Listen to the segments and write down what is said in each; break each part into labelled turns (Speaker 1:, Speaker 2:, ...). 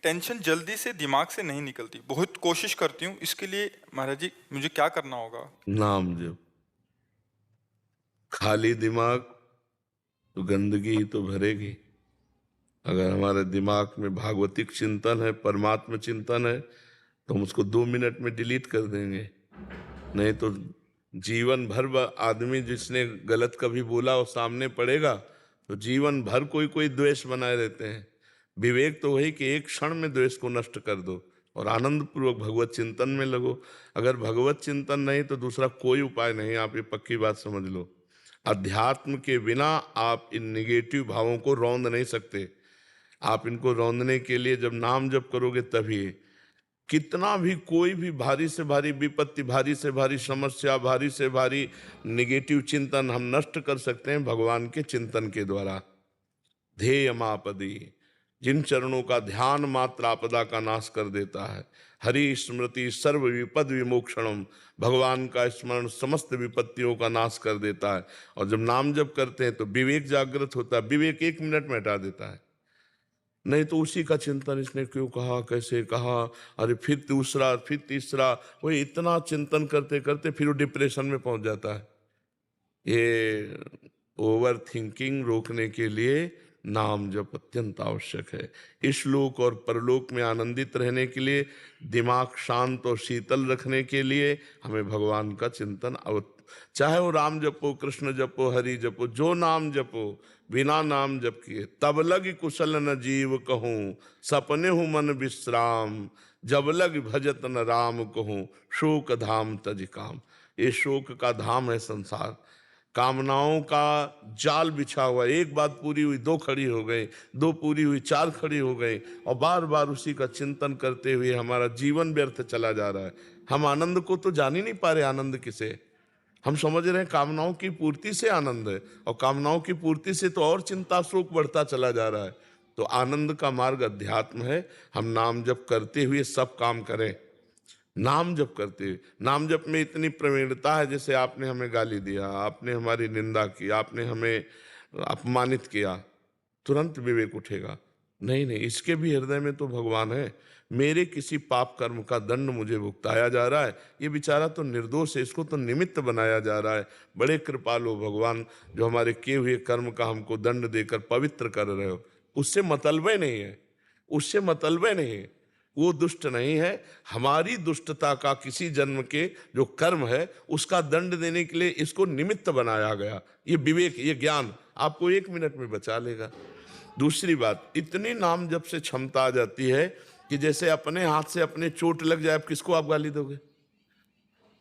Speaker 1: Tension जल्दी से दिमाग से नहीं निकलती। बहुत कोशिश करती हूँ इसके लिए। महाराज जी, मुझे क्या करना होगा?
Speaker 2: नाम जप। खाली दिमाग तो गंदगी ही तो भरेगी। अगर हमारे दिमाग में भागवतिक चिंतन है, परमात्मा चिंतन है, तो हम उसको 2 मिनट में डिलीट कर देंगे। नहीं तो जीवन भर आदमी जिसने गलत कभी बोला और सामने पड़ेगा तो जीवन भर कोई कोई द्वेष बनाए रहते हैं। विवेक तो वही कि एक क्षण में द्वेष को नष्ट कर दो और आनंद पूर्वक भगवत चिंतन में लगो। अगर भगवत चिंतन नहीं तो दूसरा कोई उपाय नहीं, आप ये पक्की बात समझ लो। अध्यात्म के बिना आप इन निगेटिव भावों को रौंद नहीं सकते। आप इनको रौंदने के लिए जब नाम जप करोगे तभी। कितना भी कोई भी भारी से भारी विपत्ति, भारी से भारी समस्या, भारी से भारी निगेटिव चिंतन हम नष्ट कर सकते हैं भगवान के चिंतन के द्वारा। ध्येय मापदी, जिन चरणों का ध्यान मात्र आपदा का नाश कर देता है। हरि स्मृति सर्व विपद विमोक्षणम, भगवान का स्मरण समस्त विपत्तियों का नाश कर देता है। और जब नाम जप करते हैं तो विवेक जागृत होता है। विवेक 1 मिनट में हटा देता है। नहीं तो उसी का चिंतन, इसने क्यों कहा, कैसे कहा, अरे फिर दूसरा, फिर तीसरा, वही इतना चिंतन करते करते फिर वो डिप्रेशन में पहुंच जाता है। ये ओवर थिंकिंग रोकने के लिए नाम जप अत्यंत आवश्यक है। इस लोक और परलोक में आनंदित रहने के लिए, दिमाग शांत और शीतल रखने के लिए हमें भगवान का चिंतन चाहे वो राम जपो, कृष्ण जपो, हरि जपो, जो नाम जपो, बिना नाम जप किए तब लग कुशल न जीव कहूँ, सपने हूँ मन विश्राम, जब लग भजत न राम कहूँ, शोक धाम तज काम। ये शोक का धाम है संसार। कामनाओं का जाल बिछा हुआ, एक बात पूरी हुई 2 खड़ी हो गई, 2 पूरी हुई 4 खड़ी हो गई, और बार बार उसी का चिंतन करते हुए हमारा जीवन व्यर्थ चला जा रहा है। हम आनंद को तो जान ही नहीं पा रहे। आनंद किसे? हम समझ रहे हैं कामनाओं की पूर्ति से आनंद है, और कामनाओं की पूर्ति से तो और चिंता शोक बढ़ता चला जा रहा है। तो आनंद का मार्ग अध्यात्म है। हम नाम जप करते हुए सब काम करें। नाम जप करते हुए, नाम जप में इतनी प्रवीणता है, जैसे आपने हमें गाली दिया, आपने हमारी निंदा की, आपने हमें अपमानित किया, तुरंत विवेक उठेगा। नहीं नहीं, इसके भी हृदय में तो भगवान है। मेरे किसी पाप कर्म का दंड मुझे भुगताया जा रहा है। ये बेचारा तो निर्दोष है, इसको तो निमित्त बनाया जा रहा है। बड़े कृपालु भगवान, जो हमारे किए हुए कर्म का हमको दंड देकर पवित्र कर रहे हो। उससे मतलबे नहीं है, उससे मतलबे नहीं है। वो दुष्ट नहीं है। हमारी दुष्टता का किसी जन्म के जो कर्म है उसका दंड देने के लिए इसको निमित्त बनाया गया। ये विवेक, ये ज्ञान आपको 1 मिनट में बचा लेगा। दूसरी बात, इतनी नाम जप से क्षमता आ जाती है कि जैसे अपने हाथ से अपने चोट लग जाए, किसको आप गाली दोगे?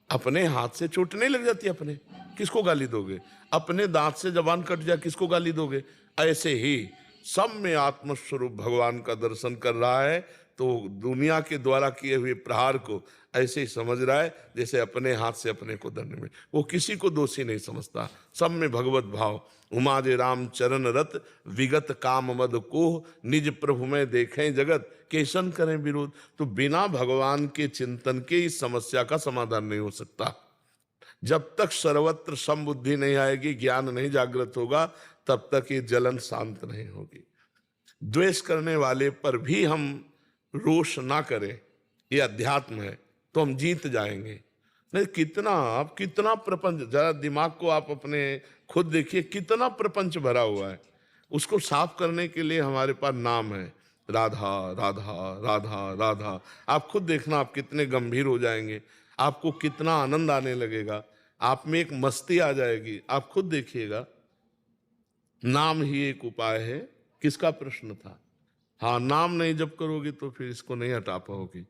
Speaker 2: अपने हाथ से चोट नहीं लग जाती, अपने किसको गाली दोगे? अपने दांत से जबान कट जाए, किसको गाली दोगे? ऐसे ही सब में आत्मस्वरूप भगवान का दर्शन कर रहा है, तो दुनिया के द्वारा किए हुए प्रहार को ऐसे ही समझ रहा है जैसे अपने हाथ से अपने को दंड में। वो किसी को दोषी नहीं समझता। सब में भगवत भाव। उमा जे राम चरण रत, विगत काम मद कोह, निज प्रभु में देखें जगत, केसन करें विरोध। तो बिना भगवान के चिंतन के इस समस्या का समाधान नहीं हो सकता। जब तक सर्वत्र समबुद्धि नहीं आएगी, ज्ञान नहीं जागृत होगा, तब तक ये जलन शांत नहीं होगी। द्वेष करने वाले पर भी हम रोष ना करें, ये अध्यात्म है, तो हम जीत जाएंगे। नहीं, कितना प्रपंच, जरा दिमाग को आप अपने खुद देखिए, कितना प्रपंच भरा हुआ है। उसको साफ करने के लिए हमारे पास नाम है, राधा राधा राधा राधा। आप खुद देखना, आप कितने गंभीर हो जाएंगे, आपको कितना आनंद आने लगेगा, आप में एक मस्ती आ जाएगी। आप खुद देखिएगा। नाम ही एक उपाय है। किसका प्रश्न था? हाँ, नाम नहीं जप करोगी तो फिर इसको नहीं हटा पाओगी।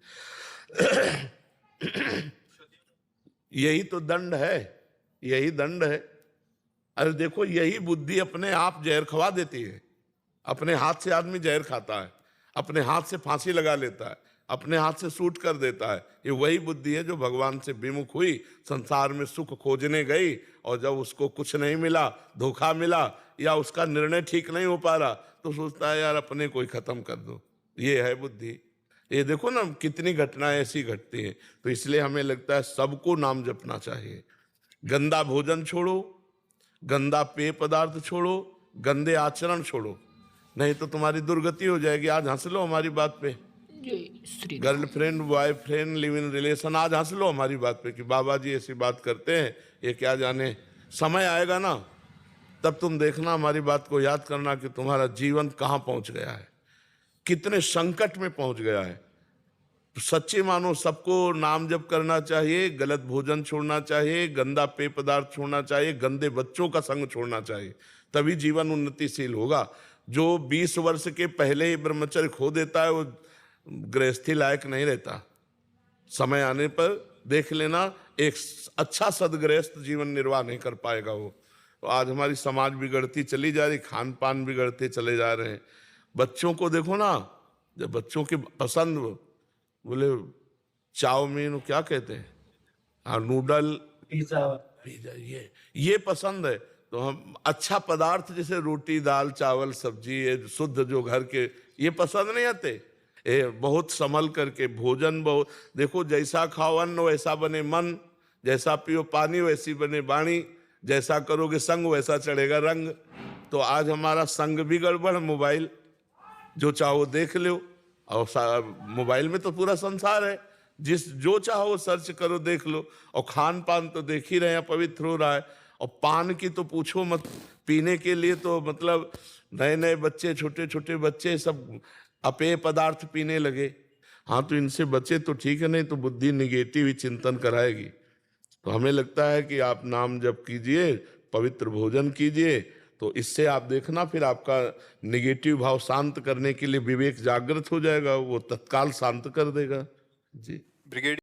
Speaker 2: यही तो दंड है, यही दंड है। अरे देखो, यही बुद्धि अपने आप जहर खवा देती है। अपने हाथ से आदमी जहर खाता है, अपने हाथ से फांसी लगा लेता है, अपने हाथ से शूट कर देता है। ये वही बुद्धि है जो भगवान से विमुख हुई, संसार में सुख खोजने गई, और जब उसको कुछ नहीं मिला, धोखा मिला, या उसका निर्णय ठीक नहीं हो पा रहा, तो सोचता है यार अपने को ही खत्म कर दो। ये है बुद्धि। ये देखो ना, कितनी घटनाएं ऐसी घटती हैं। तो इसलिए हमें लगता है सबको नाम जपना चाहिए। गंदा भोजन छोड़ो, गंदा पेय पदार्थ छोड़ो, गंदे आचरण छोड़ो, नहीं तो तुम्हारी दुर्गति हो जाएगी। आज हंस लो हमारी बात पे,
Speaker 3: जय Shri Ram.
Speaker 2: Girlfriend boyfriend live in relation, आज हंस लो हमारी बात पे कि बाबा जी ऐसी बात करते हैं, ये क्या जाने। समय आएगा ना, तब तुम देखना, हमारी बात को याद करना कि तुम्हारा जीवन कहाँ पहुंच गया है, कितने संकट में पहुंच गया है। सच्चे मानो सबको नाम जप करना चाहिए, गलत भोजन छोड़ना चाहिए, गंदा पेय पदार्थ छोड़ना चाहिए, गंदे बच्चों का संग छोड़ना चाहिए, तभी जीवन उन्नतिशील होगा। जो 20 वर्ष के पहले ही ब्रह्मचर्य खो देता है वो गृहस्थी लायक नहीं रहता। समय आने पर देख लेना, एक अच्छा सदगृहस्थ जीवन निर्वाह नहीं कर पाएगा वो। तो आज हमारी समाज बिगड़ती चली जा रही, खान पान बिगड़ते चले जा रहे हैं। बच्चों को देखो ना, जब बच्चों की पसंद बोले चाउमीन, क्या कहते हैं, हाँ नूडल, पिज्जा, ये पसंद है। तो हम अच्छा पदार्थ जैसे रोटी दाल चावल सब्जी, ये शुद्ध जो घर के, ये पसंद नहीं आते। बहुत संभल करके भोजन, बहुत देखो, जैसा खाओ अन्न वैसा बने मन, जैसा पियो पानी वैसी बने वाणी, जैसा करोगे संग वैसा चढ़ेगा रंग। तो आज हमारा संग भी गड़बड़, मोबाइल जो चाहो देख लो, और मोबाइल में तो पूरा संसार है, जो चाहो सर्च करो देख लो। और खान पान तो देख ही रहे हैं, पवित्र हो रहा है। और पान की तो पूछो मत, पीने के लिए तो मतलब नए नए बच्चे, छोटे छोटे बच्चे सब अपेय पदार्थ पीने लगे। हाँ, तो इनसे बचे तो ठीक है, नहीं तो बुद्धि निगेटिव ही चिंतन कराएगी। तो हमें लगता है कि आप नाम जप कीजिए, पवित्र भोजन कीजिए, तो इससे आप देखना फिर आपका निगेटिव भाव शांत करने के लिए विवेक जागृत हो जाएगा, वो तत्काल शांत कर देगा। जी।
Speaker 1: ब्रिगेडियर